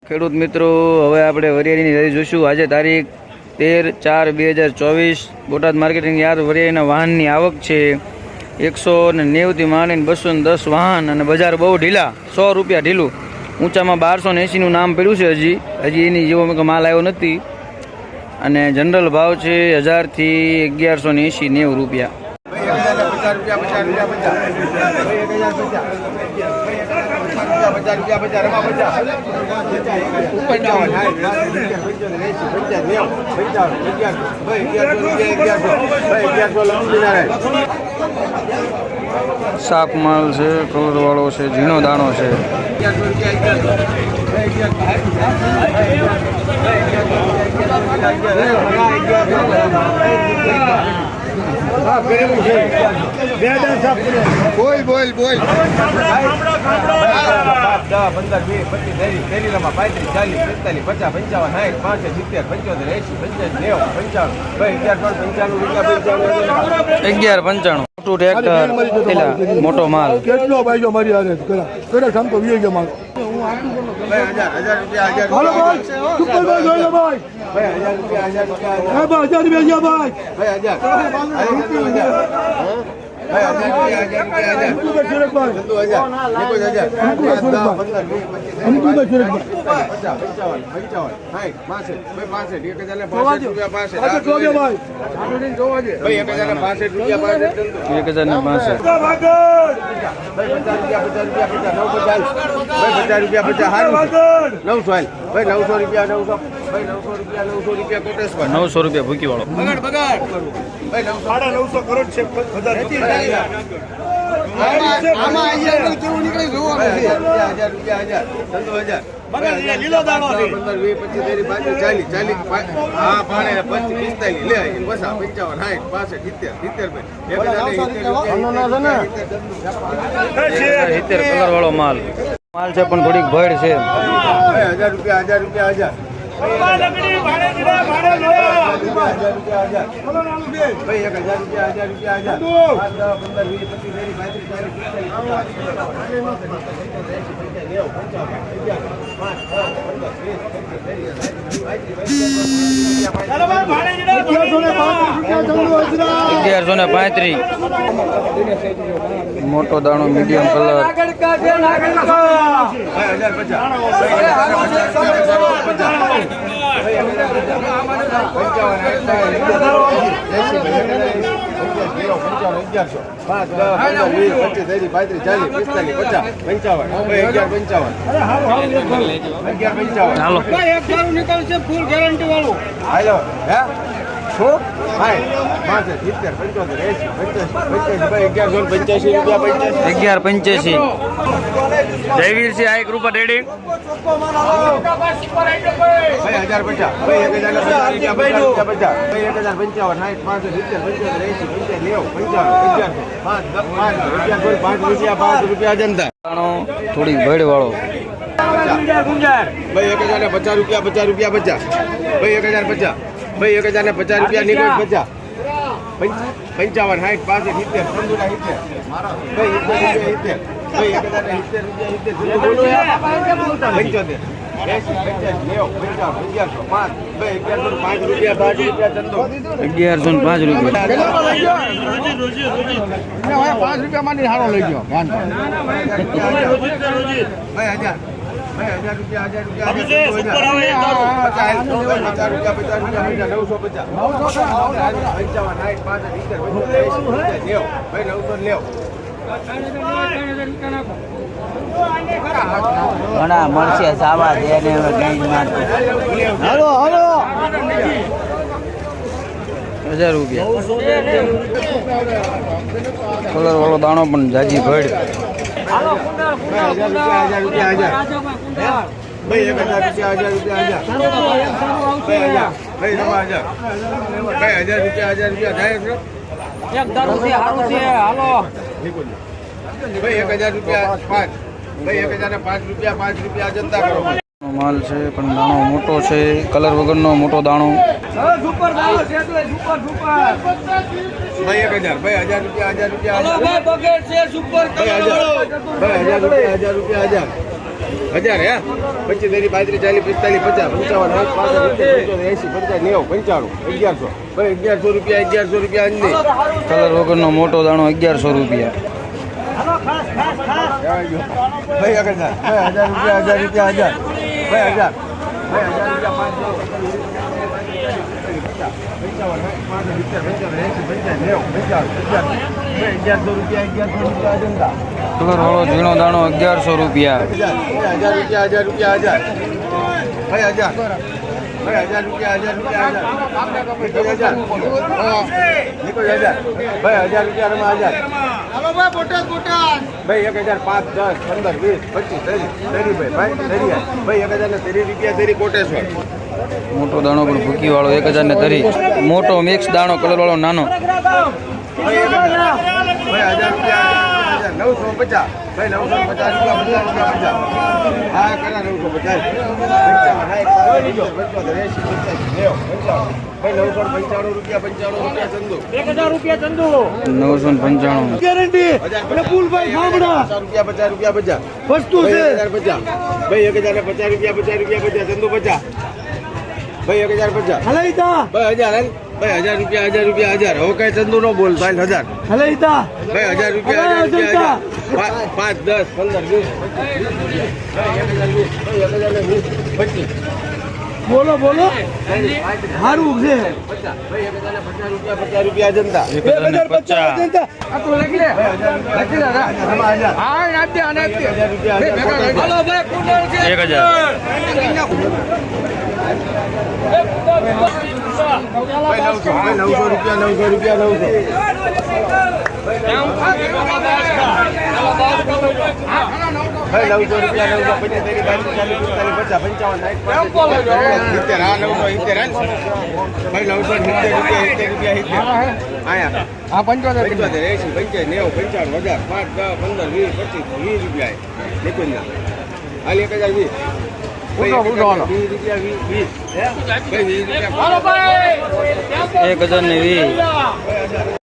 ખેડૂત મિત્રો, હવે આપણે વરિયાળીની રજી જોઈશું. આજે તારીખ 13/4/2024 બોટાદ માર્કેટિંગ યાર્ડ વરિયાળીના વાહનની આવક છે 190થી માંડીને 210 વાહન, અને બજાર બહુ ઢીલા, 100 રૂપિયા ઢીલું. ઊંચામાં 1280નું નામ પડ્યું છે. હજી એની જેવો માલ આવ્યો નથી. અને જનરલ ભાવ છે 1000 થી 1180, 90 રૂપિયા. શાક માલ છે, કલર વાળો છે, ઝીણો દાણો છે. બોલ બોલ બોલ 10, 15, 20, 25, 30, 35, 40, 45, 1195 મોટું ટ્રેક્ટર, મોટો માલ. કેટલો ભાઈ મારી હારે કરે ઠામ તો વીએ માલ 1000 રૂપિયા ભાઈ 900 રૂપિયા ભૂકી વાળો. 950 કરોડ છે. લીલો દાણો 15, કલર વાળો માલ છે, પણ થોડીક ભેળ છે. 1000 રૂપિયા 1000 રૂપિયા 1135 મોટો દાણો, મીડિયમ કલર. 1185 જયવીર છે. આ 1 રૂપિયા ટ્રેડિંગ 1050 થોડી ભેળ વાળો. 1050 રૂપિયા 50 રૂપિયા 1050 ભાઈ 1050 રૂપિયા નીકળ 50 55 60 ઘણા મળશે સાવા દે ને હાલો હાલો 1000 રૂપિયા. કલર વાળો દાણો પણ જાજી ભેળ. 1000 રૂપિયા 5 રૂપિયા જનતા કરો. માલ છે, પણ દાણો મોટો છે, કલર વગરનો મોટો દાણો. ભાઈ 1000 રૂપિયા 1000 રૂપિયા 1000 રૂપિયા 1000 રૂપિયા 1000 1000 હે 25 30 35 40 50 55 55 80 85 90 95 1100 ભાઈ 1100 રૂપિયા અંજની કલર વગરનો મોટો દાણો 1100 રૂપિયા. ભાઈ 1000 રૂપિયા 1000 ભાઈ 1000 કલર વાળો ઝીણો દાણો 1100 રૂપિયા. 1000 રૂપિયા 1000 રૂપિયા 1000 ભાઈ 1000 રૂપિયા રમા 1000 ભાઈ 1000 5 10 15 20 25 30 ભાઈ 1000 ને 30 રૂપિયા 30 કોટેશ્વર મોટો દાણો પણ ભૂકી વાળો 1000 ને 30. મોટો મિક્સ દાણો કલર વાળો નાનો ભાઈ 1000 રૂપિયા 950 ભાઈ 950 રૂપિયા હા કરા 950 ₹995 ગેરંટી અને ફૂલભાઈ સાંભળા ₹50 વસ્તુ છે 1050 ભાઈ 1050 રૂપિયા ચંદુ 50 ભાઈ 1050 હલાઈતા ભાઈ 1000 ભાઈ 1000 રૂપિયા 1000 હવે કઈ ચંદુ નો બોલ ભાઈ 1000 હલાઈતા ભાઈ 1000 રૂપિયા 5 10 15 20 બોલો બોલો સારું છે 50 રૂપિયા જનતા 1050. ₹1020.